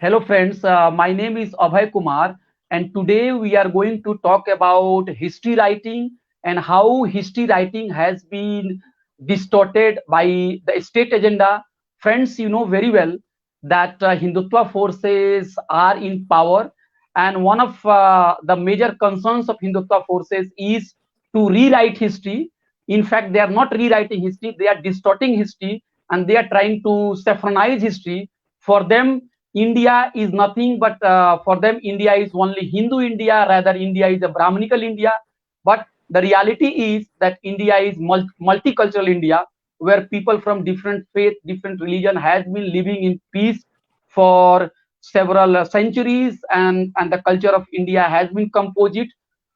Hello friends, my name is Abhay Kumar and today we are going to talk about history writing and how history writing has been distorted by the state agenda. Friends, you know very well that Hindutva forces are in power, and one of the major concerns of Hindutva forces is to rewrite history. In fact, they are not rewriting history, they are distorting history, and they are trying to saffronize history. For them, India is nothing but for them, India is only Hindu India, rather, India is a Brahminical India. But the reality is that India is multicultural India, where people from different faith, different religion has been living in peace for several centuries, and the culture of India has been composite.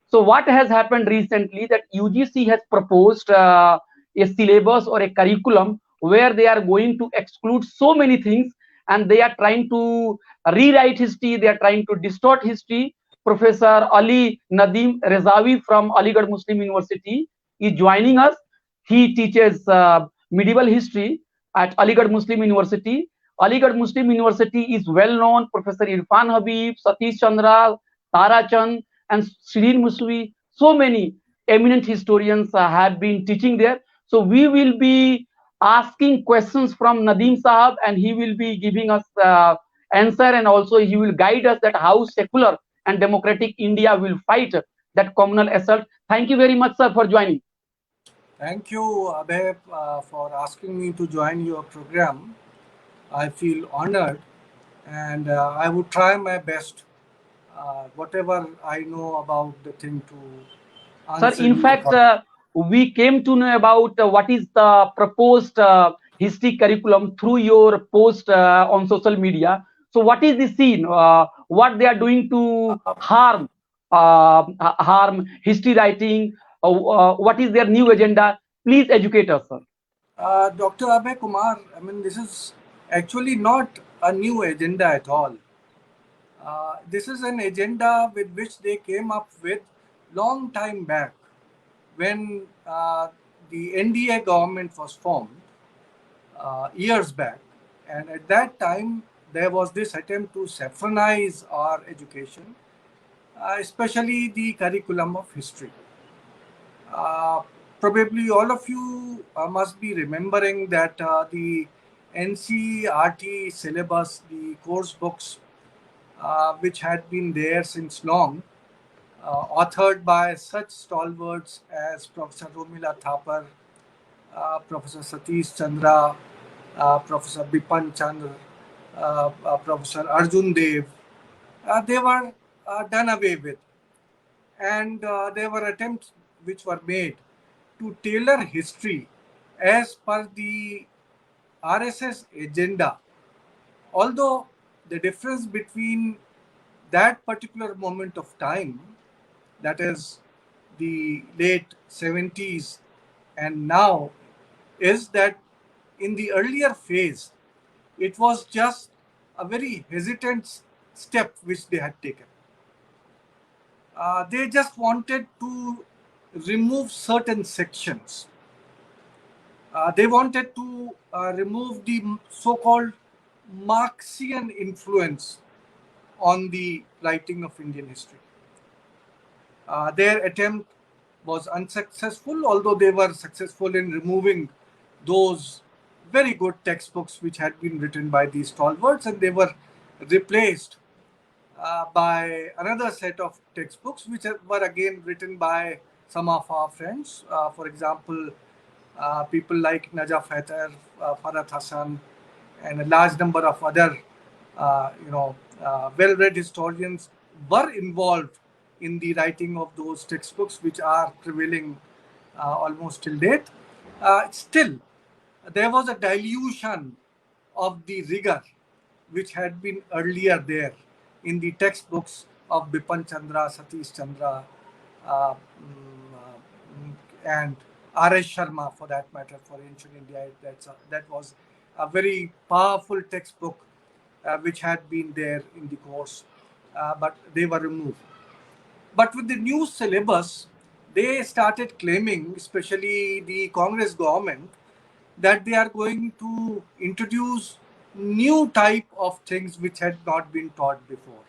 So what has happened recently that UGC has proposed a syllabus or a curriculum where they are going to exclude so many things, and they are trying to rewrite history, they are trying to distort history. Professor Ali Nadim Rezavi from Aligarh Muslim University is joining us. He teaches medieval history at Aligarh Muslim University. Aligarh Muslim University is well known. Professor Irfan Habib, Satish Chandra, Tara Chand, and Shirin Muswi. So many eminent historians have been teaching there. So we will be asking questions from Nadeem Sahab, and he will be giving us answer, and also he will guide us that how secular and democratic India will fight that communal assault. Thank you very much, sir, for joining. Thank you, Abhay, for asking me to join your program. I feel honored, and I would try my best, whatever I know about the thing, to Sir, answer in you fact, accordingly. we came to know about what is the proposed history curriculum through your post on social media. So, what is the scene? What they are doing to harm history writing? What is their new agenda? Please educate us, sir. Dr. Abhay Kumar, I mean, this is actually not a new agenda at all. This is an agenda with which they came up with long time back when the NDA government was formed years back. And at that time, there was this attempt to saffronize our education, especially the curriculum of history. Uh, Probably all of you must be remembering that the NCRT syllabus, the course books, which had been there since long, authored by such stalwarts as Professor Romila Thapar, Professor Satish Chandra, Professor Bipan Chandra, Professor Arjun Dev, they were done away with. And there were attempts which were made to tailor history as per the RSS agenda. Although the difference between that particular moment of time, that is the late 70s, and now, is that in the earlier phase, it was just a very hesitant step which they had taken. They just wanted to remove certain sections. They wanted to remove the so-called Marxian influence on the writing of Indian history. Their attempt was unsuccessful, although they were successful in removing those very good textbooks which had been written by these stalwarts, and they were replaced by another set of textbooks which were again written by some of our friends. For example, people like Najaf Haider, Farhat Hassan, and a large number of other, well-read historians were involved in the writing of those textbooks, which are prevailing almost till date. Still, there was a dilution of the rigor which had been earlier there in the textbooks of Bipan Chandra, Satish Chandra, and R.S. Sharma, for that matter, for ancient India. That was a very powerful textbook which had been there in the course, but they were removed. But with the new syllabus, they started claiming, especially the Congress government, that they are going to introduce new type of things which had not been taught before.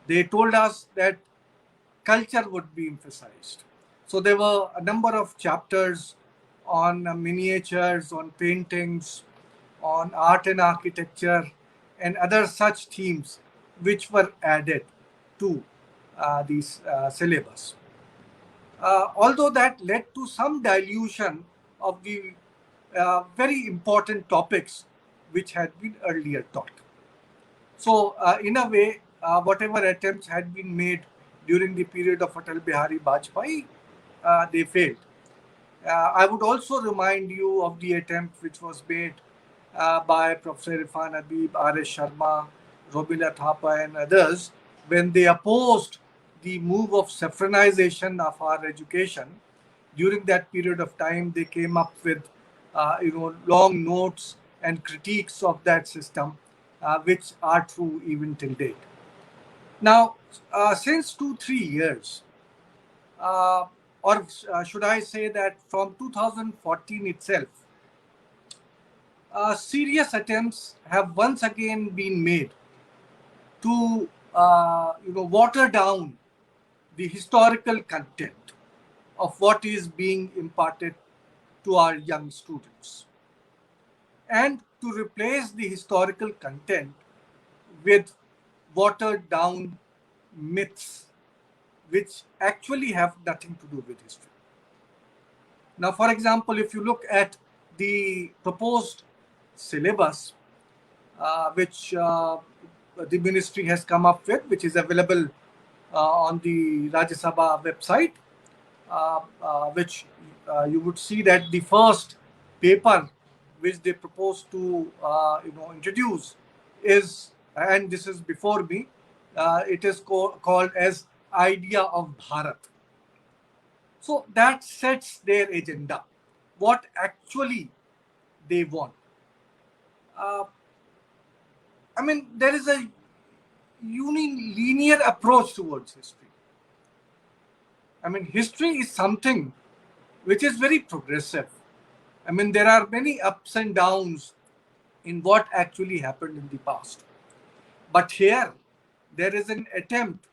They told us that culture would be emphasized. So there were a number of chapters on miniatures, on paintings, on art and architecture, and other such themes which were added to these syllabus. Although that led to some dilution of the very important topics which had been earlier taught. So, in a way, whatever attempts had been made during the period of Atal Bihari Vajpayee, they failed. I would also remind you of the attempt which was made by Professor Irfan Habib, R.S. Sharma, Robina Thapa, and others when they opposed the move of saffronization of our education. During that period of time, they came up with long notes and critiques of that system, which are true even till date. Now, since 2-3 years, or should I say that from 2014 itself, serious attempts have once again been made to water down the historical content of what is being imparted to our young students, and to replace the historical content with watered down myths which actually have nothing to do with history. Now, for example, if you look at the proposed syllabus, which the ministry has come up with, which is available on the Rajya Sabha website, which you would see that the first paper which they propose to introduce is, and this is before me, it is called as Idea of Bharat. So that sets their agenda, what actually they want. I mean, there is a unilinear approach towards history. I mean, history is something which is very progressive. I mean, there are many ups and downs in what actually happened in the past. But here, there is an attempt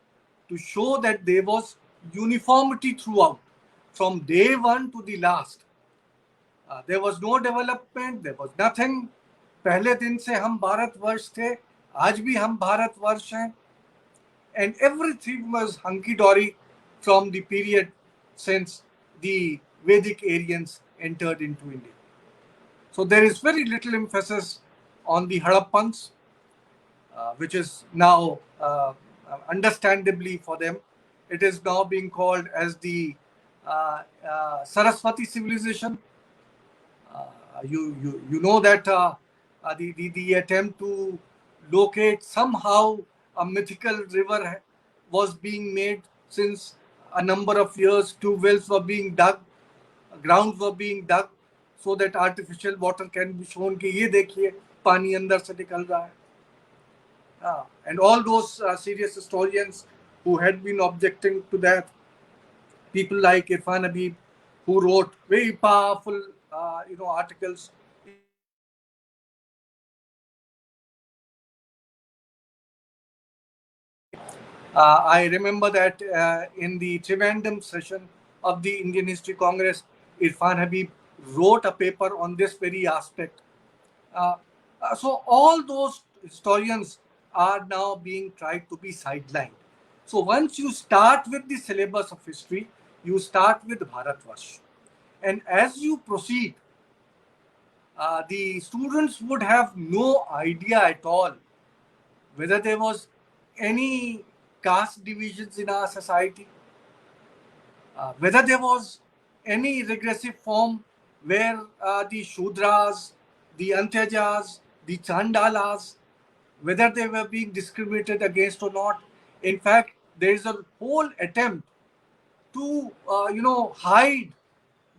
to show that there was uniformity throughout, from day one to the last. There was no development, there was nothing. पहले दिन से हम भारतवर्ष थे, आज भी हम भारतवर्ष हैं. And everything was hunky-dory from the period since the Vedic Aryans entered into India. So there is very little emphasis on the Harappans, which is now, understandably for them, it is now being called as the Saraswati civilization. You know that the attempt to locate somehow a mythical river was being made since a number of years. Two wells were being dug, grounds were being dug, so that artificial water can be shown कि ये देखिए पानी अंदर से निकल रहा है. And all those serious historians who had been objecting to that, people like Irfan Habib, who wrote very powerful articles. I remember that in the Trivandrum session of the Indian History Congress, Irfan Habib wrote a paper on this very aspect. So all those historians are now being tried to be sidelined. So once you start with the syllabus of history, you start with Bharatvarsh. And as you proceed, the students would have no idea at all whether there was any caste divisions in our society, whether there was any regressive form where the Shudras, the Antyajas, the Chandalas, whether they were being discriminated against or not. In fact, there is a whole attempt to hide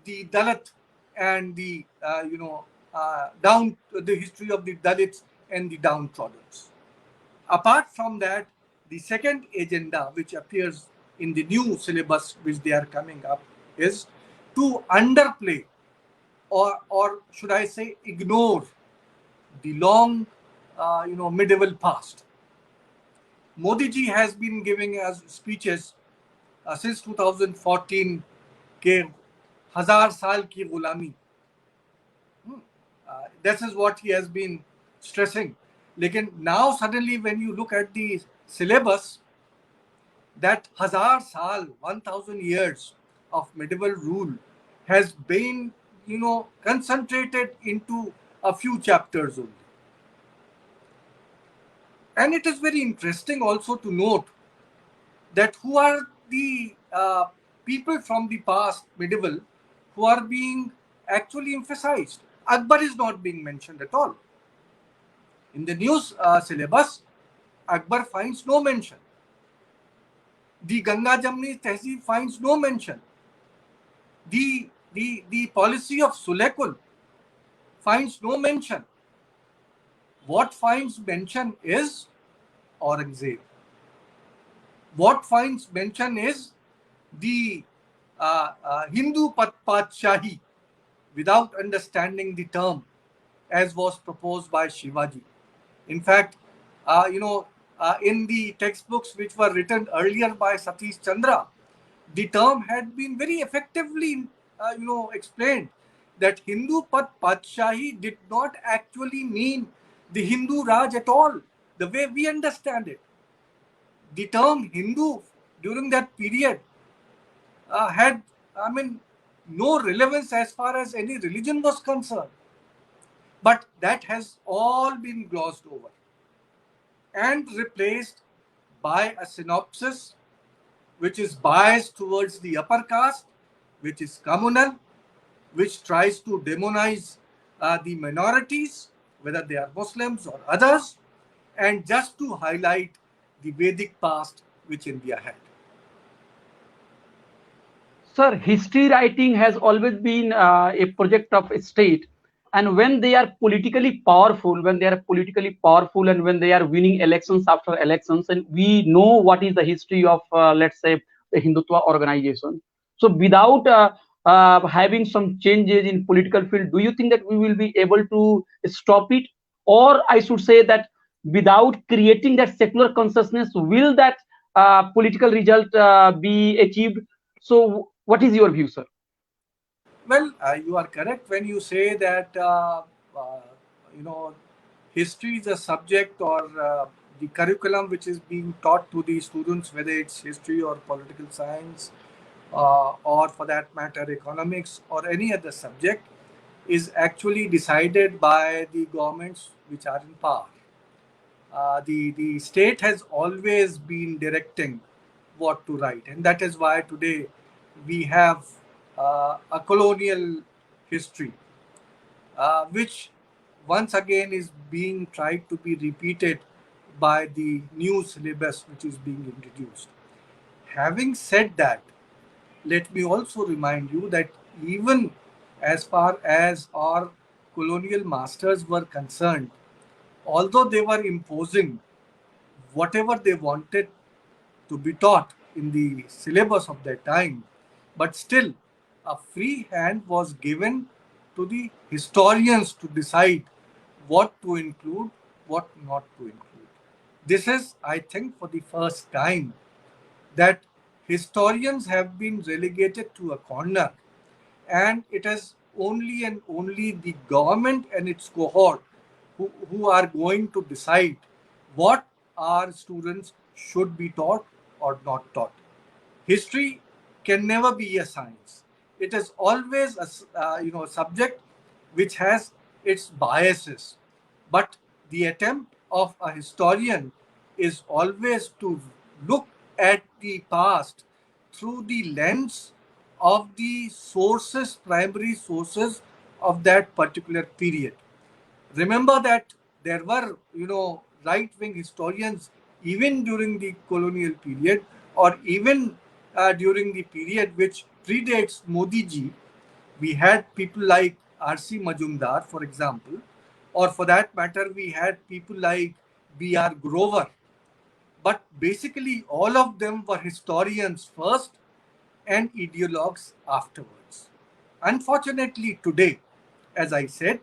the Dalit and the down the history of the Dalits and the downtrodden. Apart from that, the second agenda which appears in the new syllabus which they are coming up is to underplay, or should I say ignore, the long, medieval past. Modi ji has been giving us speeches since 2014 के हजार साल की गुलामी. This is what he has been stressing. लेकिन now suddenly when you look at the syllabus, that hazar saal, 1000 years of medieval rule has been, concentrated into a few chapters only. And it is very interesting also to note that who are the people from the past medieval who are being actually emphasized. Akbar is not being mentioned at all. In the new syllabus, Akbar finds no mention. The Ganga Jamni Tehzeeb finds no mention. The policy of Sulekul finds no mention. What finds mention is Aurangzeb. What finds mention is the Hindu Padshahi without understanding the term as was proposed by Shivaji. In fact, in the textbooks which were written earlier by Satish Chandra, the term had been very effectively, explained that Hindu Padshahi did not actually mean the Hindu Raj at all, the way we understand it. The term Hindu during that period had, no relevance as far as any religion was concerned. But that has all been glossed over and replaced by a synopsis which is biased towards the upper caste, which is communal, which tries to demonize the minorities, whether they are Muslims or others, and just to highlight the Vedic past which India had. Sir, history writing has always been a project of a state. And when they are politically powerful, and when they are winning elections after elections, and we know what is the history of, let's say, the Hindutva organization. So without having some changes in political field, do you think that we will be able to stop it? Or I should say that without creating that secular consciousness, will that political result be achieved? So what is your view, sir? Well, you are correct when you say that, history is a subject or the curriculum which is being taught to the students, whether it's history or political science, or for that matter, economics or any other subject, is actually decided by the governments which are in power. The state has always been directing what to write, and that is why today we have a colonial history, which once again is being tried to be repeated by the new syllabus which is being introduced. Having said that, let me also remind you that even as far as our colonial masters were concerned, although they were imposing whatever they wanted to be taught in the syllabus of their time, but still a free hand was given to the historians to decide what to include, what not to include. This is, I think, for the first time that historians have been relegated to a corner, and it is only and only the government and its cohort who are going to decide what our students should be taught or not taught. History can never be a science. It is always a subject which has its biases. But the attempt of a historian is always to look at the past through the lens of the sources, primary sources of that particular period. Remember that there were, right-wing historians even during the colonial period, or even during the period which predates Modi ji. We had people like R.C. Majumdar, for example, or for that matter, we had people like B.R. Grover. But basically, all of them were historians first and ideologues afterwards. Unfortunately, today, as I said,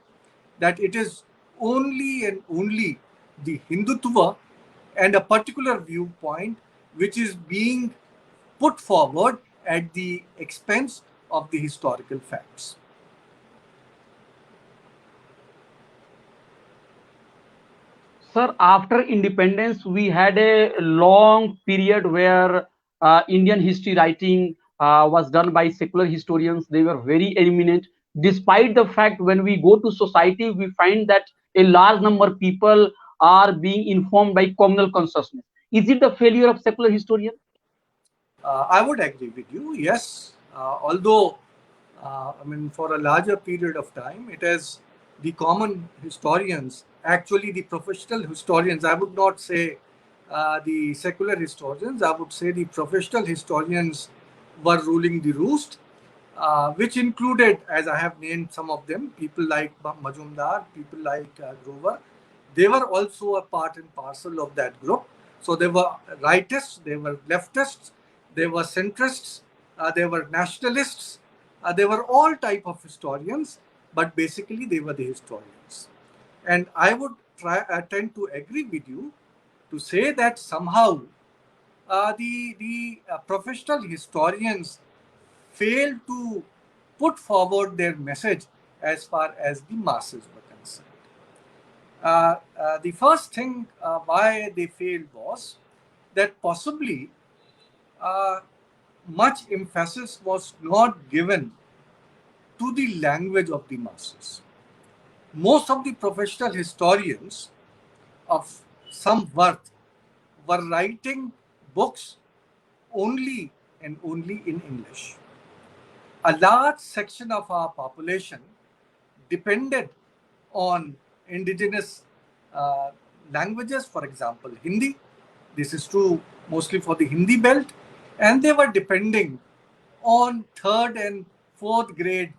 that it is only and only the Hindutva and a particular viewpoint which is being put forward at the expense of the historical facts. Sir, after independence, we had a long period where Indian history writing was done by secular historians. They were very eminent. Despite the fact, when we go to society, we find that a large number of people are being informed by communal consciousness. Is it the failure of secular historian? I would agree with you, yes. Although, for a larger period of time, it is the common historians, actually the professional historians, I would not say the secular historians, I would say the professional historians were ruling the roost, which included, as I have named some of them, people like Majumdar, people like Grover. They were also a part and parcel of that group. So they were rightists, they were leftists, they were centrists, they were nationalists, they were all type of historians, but basically they were the historians. And I would tend to agree with you to say that somehow the professional historians failed to put forward their message as far as the masses were concerned. The first thing why they failed was that possibly uh, much emphasis was not given to the language of the masses. Most of the professional historians of some worth were writing books only and only in English. A large section of our population depended on indigenous languages, for example, Hindi. This is true mostly for the Hindi belt, and they were depending on third and fourth grade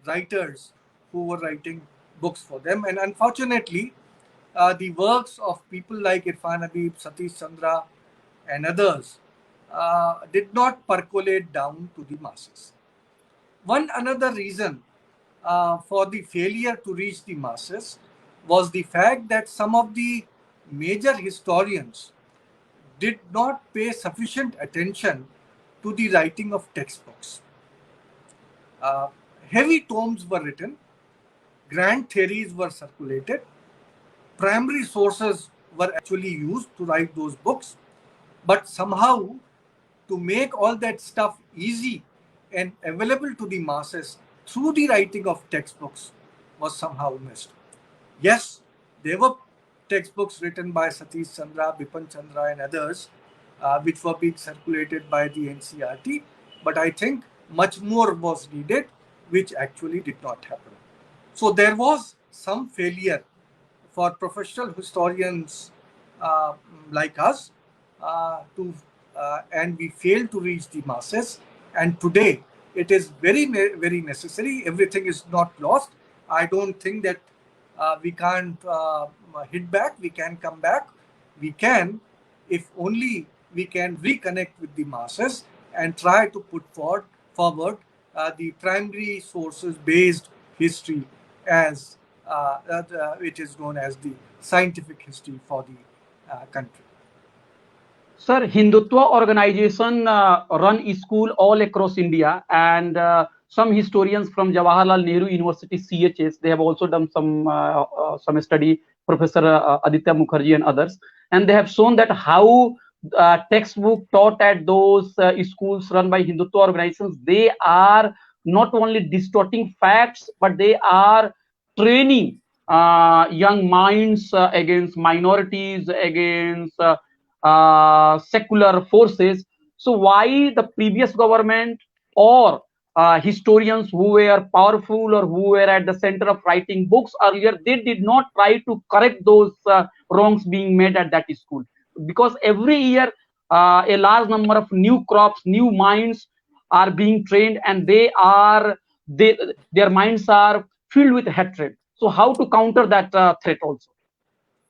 writers who were writing books for them. And unfortunately, the works of people like Irfan Habib, Satish Chandra, and others did not percolate down to the masses. One another reason for the failure to reach the masses was the fact that some of the major historians did not pay sufficient attention to the writing of textbooks. Uh, Heavy tomes were written, grand theories were circulated, primary sources were actually used to write those books, but somehow to make all that stuff easy and available to the masses through the writing of textbooks was somehow missed. Yes, there were textbooks written by Satish Chandra, Bipan Chandra, and others, which were being circulated by the NCRT, but I think much more was needed, which actually did not happen. So there was some failure for professional historians uh, like us and we failed to reach the masses. And today it is very necessary. Everything is not lost. I don't think that we can't hit back. We can come back. We can, if only we can reconnect with the masses and try to put forward the primary sources based history as which is known as the scientific history for the country. Sir, Hindutva organization run school all across India, and some historians from Jawaharlal Nehru University (CHS) they have also done some study. Professor Aditya Mukherjee and others, and they have shown that how textbook taught at those schools run by Hindutva organizations, they are not only distorting facts, but they are training young minds against minorities, against secular forces. So why the previous government or historians who were powerful or who were at the center of writing books earlier, they did not try to correct those wrongs being made at that school? Because every year a large number of new crops, new minds are being trained, and their minds are filled with hatred. So how to counter that threat also?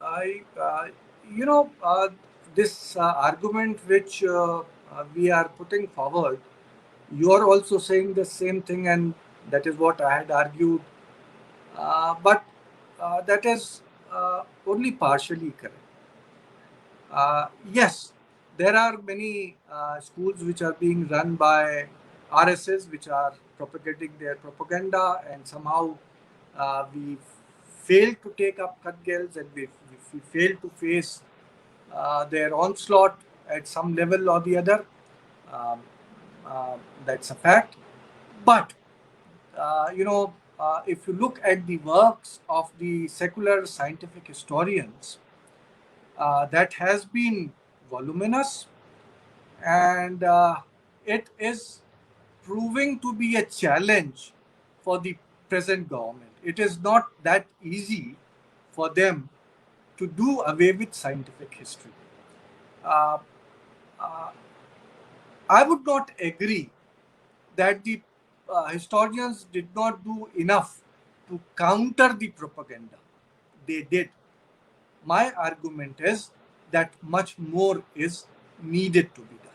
I, you know, this argument which we are putting forward, you are also saying the same thing, and that is what I had argued. But that is only partially correct. Yes, there are many schools which are being run by RSS, which are propagating their propaganda, and somehow we fail to take up Khatgels, and we fail to face their onslaught at some level or the other. Um, that's a fact. But if you look at the works of the secular scientific historians, that has been voluminous, and it is proving to be a challenge for the present government. It is not that easy for them to do away with scientific history. Uh, uh, I would not agree that the historians did not do enough to counter the propaganda. They did. My argument is that much more is needed to be done.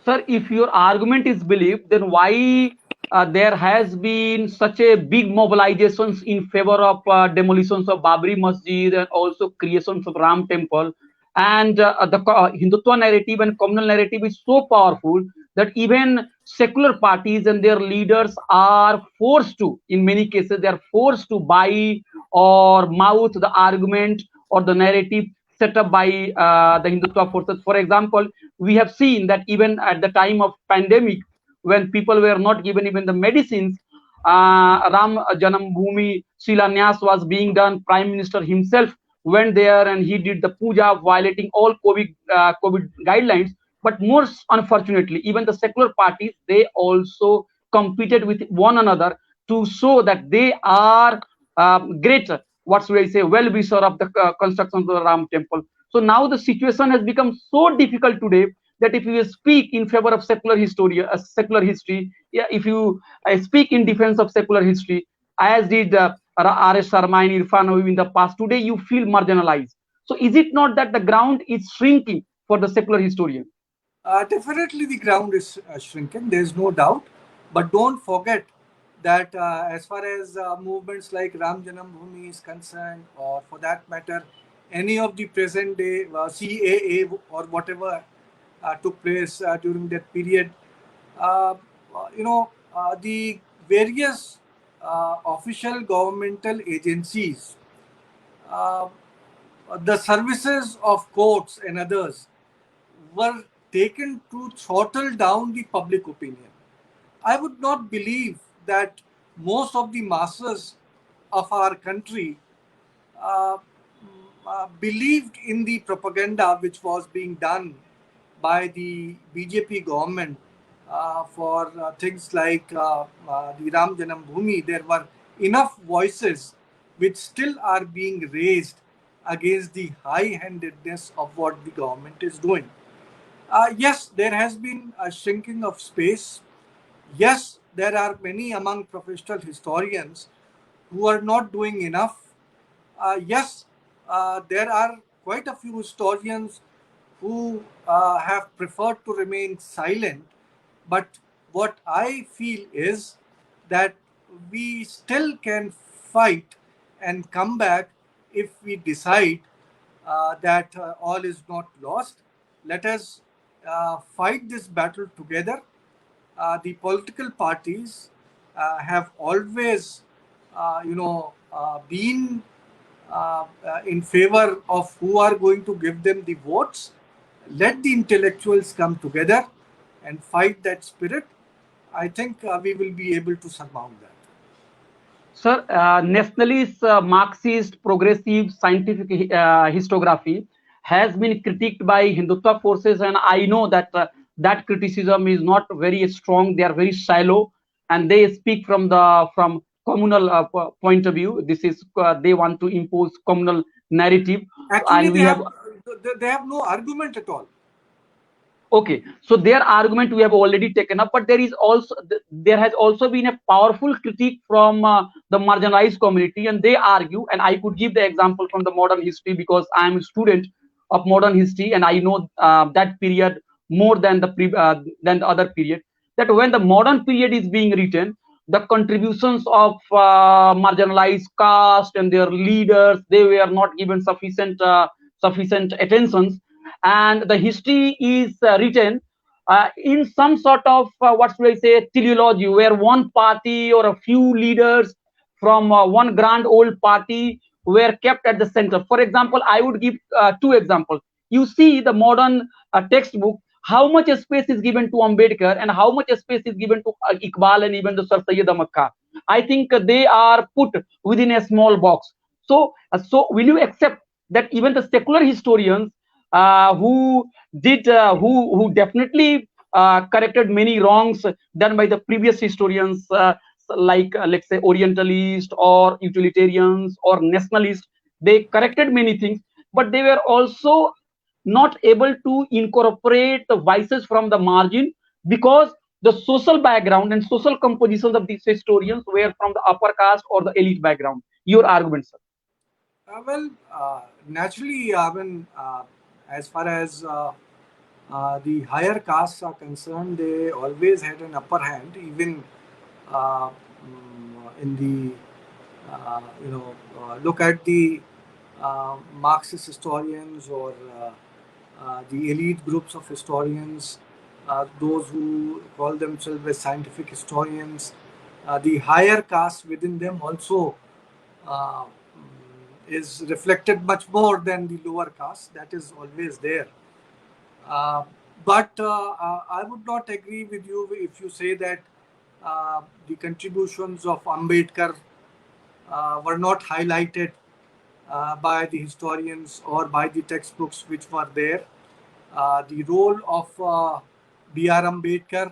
Sir, if your argument is believed, then why there has been such a big mobilizations in favor of demolitions of Babri Masjid and also creations of Ram Temple, and the Hindutva narrative and communal narrative is so powerful that even secular parties and their leaders are forced to, in many cases, they are forced to buy or mouth the argument or the narrative set up by the Hindutva forces. For example, we have seen that even at the time of pandemic, when people were not given even the medicines, Ram Janam Bhoomi Shilanyas was being done. Prime Minister himself went there and he did the puja, violating all COVID guidelines. But more unfortunately, even the secular parties, they also competed with one another to show that they are great, what should I say, well-wisher of the construction of the Ram temple. So now the situation has become so difficult today that if you speak in favor of secular history, yeah, if you speak in defense of secular history, as did R.S. Sharma and Irfan Nawawi in the past, today you feel marginalized. So is it not that the ground is shrinking for the secular historian? Definitely, the ground is shrinking. There is no doubt. But don't forget that as far as movements like Ram Janam Bhoomi is concerned, or for that matter, any of the present day CAA or whatever took place during that period, uh, the various official governmental agencies, uh, the services of courts and others were taken to throttle down the public opinion. I would not believe that most of the masses of our country uh, believed in the propaganda which was being done by the BJP government for things like the Ram Janam Bhoomi. There were enough voices which still are being raised against the high-handedness of what the government is doing. Yes, there has been a shrinking of space. Yes, there are many among professional historians who are not doing enough. Yes, there are quite a few historians who have preferred to remain silent. But what I feel is that we still can fight and come back if we decide that all is not lost. Let us fight this battle together. The political parties have always, been in favor of who are going to give them the votes. Let the intellectuals come together and fight that spirit. I think we will be able to surmount that. Sir, nationalist, Marxist, progressive, scientific historiography has been critiqued by Hindutva forces, and I know that that criticism is not very strong. They are very shallow, and they speak from communal point of view. This is they want to impose communal narrative, Actually, and we have. they have no argument at all. Okay, so their argument we have already taken up, but there has also been a powerful critique from the marginalized community, and they argue, and I could give the example from the modern history because I am a student of modern history and I know that period more than than the other period. That when the modern period is being written, the contributions of marginalized caste and their leaders, they were not given sufficient attentions, and the history is written in some sort of what should I say, teleology, where one party or a few leaders from one grand old party were kept at the center. For example, I would give two examples. You see the modern textbook, how much space is given to Ambedkar and how much space is given to Iqbal and even the Sir Syed Ahmad Khan. I think they are put within a small box. So will you accept that even the secular historians who did who definitely corrected many wrongs done by the previous historians, like let's say Orientalists or utilitarians or nationalists, they corrected many things, but they were also not able to incorporate the vices from the margin, because the social background and social compositions of these historians were from the upper caste or the elite background. Your argument, sir? Naturally, I mean, as far as the higher castes are concerned, they always had an upper hand, even in the look at the Marxist historians or the elite groups of historians, those who call themselves as scientific historians. The higher caste within them also uh, is reflected much more than the lower caste. That is always there. Uh, but I would not agree with you if you say that the contributions of Ambedkar were not highlighted by the historians or by the textbooks which were there. The role of B.R. Ambedkar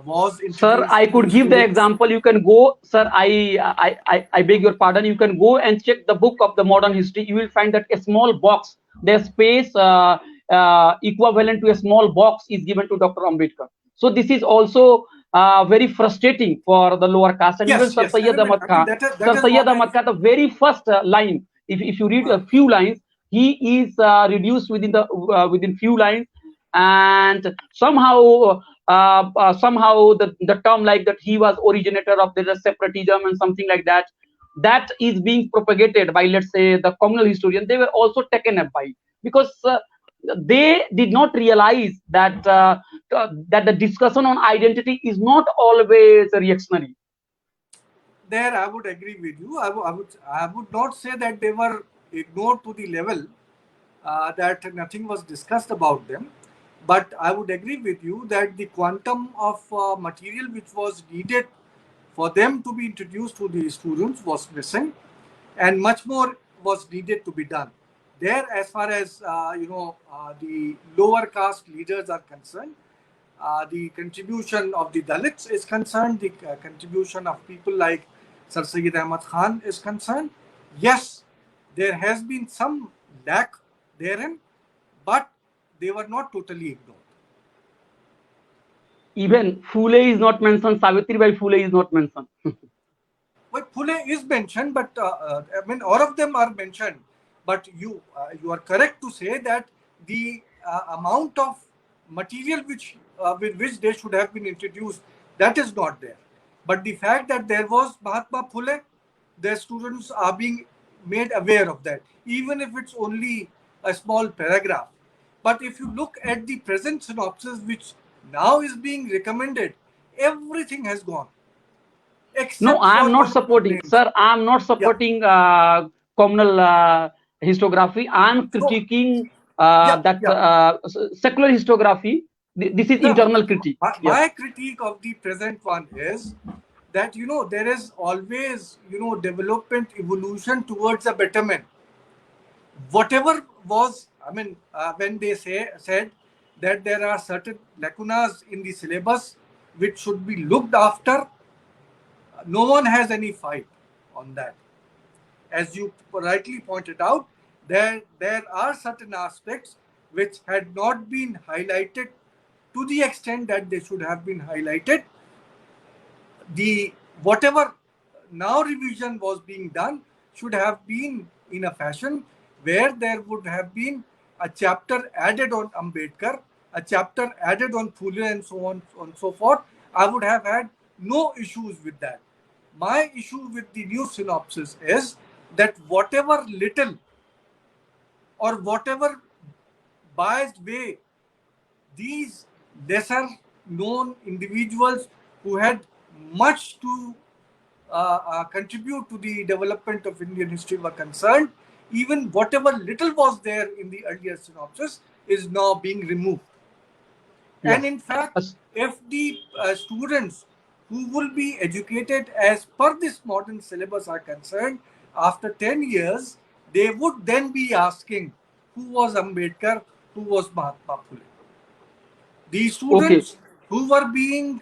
was Sir, introduced I to the could give the students. example. You can go, sir. I beg your pardon. You can go and check the book of the modern history. You will find that a small box, their space equivalent to a small box is given to Dr. Ambedkar. So this is also very frustrating for the lower caste. And even Yes, Sir yes. Syed Ahmad I mean Khan, that Sir is Syed what I. Ahmad Khan, the very first line, if you read Uh, a few lines, he is reduced within few lines, and somehow the term like that he was originator of the separatism and something like that, that is being propagated by, let's say, the communal historian. They were also taken up by, because they did not realize that the discussion on identity is not always reactionary. there, I would agree with you. I would not say that they were ignored to the level that nothing was discussed about them. But I would agree with you that the quantum of material which was needed for them to be introduced to the students was missing, and much more was needed to be done. There, as far as the lower caste leaders are concerned, the contribution of the Dalits is concerned, the contribution of people like Sir Syed Ahmad Khan is concerned. Yes, there has been some lack therein, but they were not totally ignored. Even Phule is not mentioned, Savitri Bai Phule is not mentioned. Well, Phule is mentioned, but I mean, all of them are mentioned. But you are correct to say that the amount of material which with which they should have been introduced, that is not there. But the fact that there was Mahatma Phule, their students are being made aware of that, even if it's only a small paragraph. But if you look at the present synopsis, which now is being recommended, everything has gone No, except I am for not one or two supporting, names. sir. I am not Yeah. supporting communal historiography. I am So, critiquing yeah, that yeah. secular historiography. This is No, internal critique. Yes. my critique of the present one is that there is always development, evolution towards a betterment. Whatever was, I mean, when they said that there are certain lacunas in the syllabus which should be looked after, no one has any fight on that. As you rightly pointed out, there are certain aspects which had not been highlighted to the extent that they should have been highlighted. The whatever now revision was being done should have been in a fashion where there would have been a chapter added on Ambedkar, a chapter added on Phule, and so on and so forth. I would have had No issues with that. My issue with the new synopsis is that whatever little or whatever biased way these lesser known individuals who had much to contribute to the development of Indian history were concerned, even whatever little was there in the earlier synopsis is now being removed. Yeah. And in fact, As- if the students who will be educated as per this modern syllabus are concerned, after 10 years, they would then be asking who was Ambedkar, who was Mahatma Phule. The okay. students who were being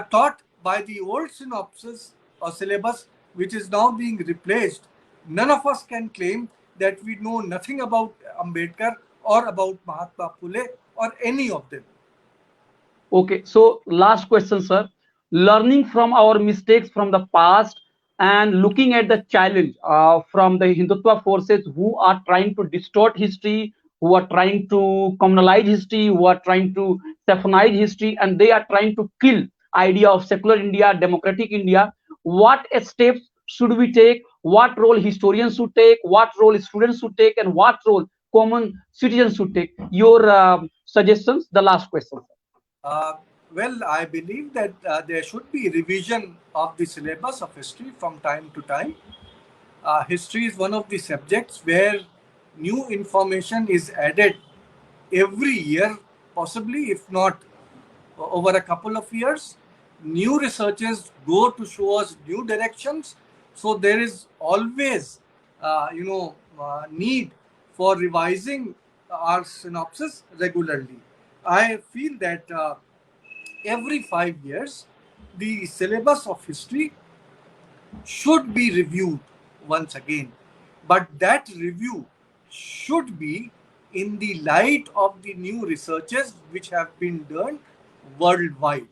taught by the old synopsis or syllabus, which is now being replaced, none of us can claim that we know nothing about Ambedkar or about Mahatma Phule or any of them. Okay, so last question, sir. Learning from our mistakes from the past and looking at the challenge from the Hindutva forces who are trying to distort history, who are trying to communalize history, who are trying to saffronize history, and they are trying to kill idea of secular India, democratic India. What steps should we take? What role historians should take? What role students should take? And what role common citizens should take? Your suggestions. The last question. Uh, well, I believe that there should be revision of the syllabus of history from time to time. History is one of the subjects where new information is added every year, possibly, if not over a couple of years. New researches go to show us new directions. So there is always, need for revising our synopsis regularly. I feel that every 5 years, the syllabus of history should be reviewed once again. But that review should be in the light of the new researches which have been done worldwide.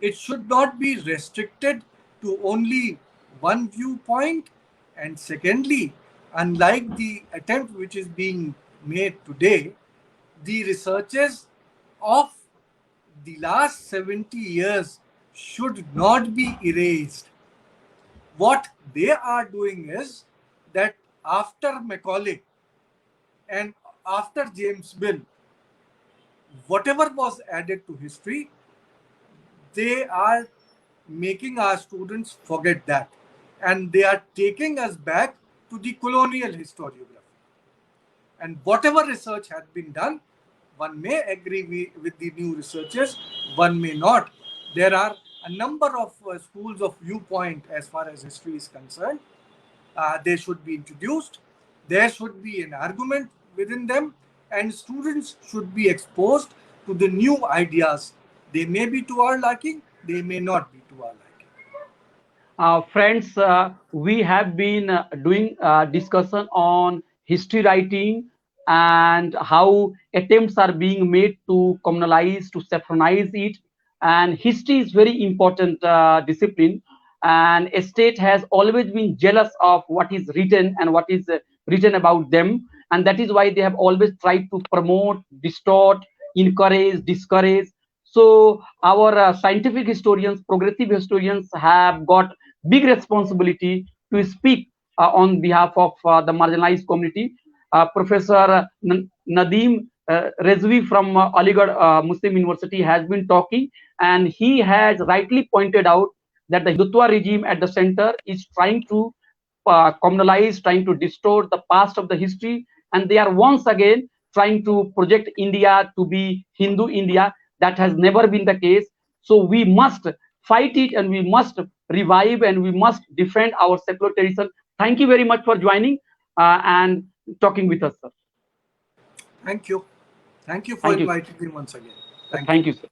It should not be restricted to only one viewpoint. And secondly, unlike the attempt which is being made today, the researches of the last 70 years should not be erased. What they are doing is that after Macaulay and after James Mill, whatever was added to history, they are making our students forget that. And they are taking us back to the colonial historiography. And whatever research has been done, one may agree with the new researchers, one may not. There are a number of schools of viewpoint as far as history is concerned. They should be introduced. There should be an argument within them, and students should be exposed to the new ideas. They may be to our liking, they may not be to our liking. Friends, we have been doing discussion on history writing and how attempts are being made to communalize, to saffronize it. And history is very important discipline. And a state has always been jealous of what is written and what is written about them. And that is why they have always tried to promote, distort, encourage, discourage. So our scientific historians, progressive historians have got big responsibility to speak on behalf of the marginalized community. Professor Nadeem Rezvi from Aligarh Muslim University has been talking, and he has rightly pointed out that the Hindutva regime at the center is trying to communalize, trying to distort the past of the history, and they are once again trying to project India to be Hindu India. That has never been the case. So we must fight it, and we must revive, and we must defend our secular tradition. Thank you very much for joining and talking with us, sir. Thank you. Thank you for Thank you. inviting me once again. Thank you. Thank you, sir.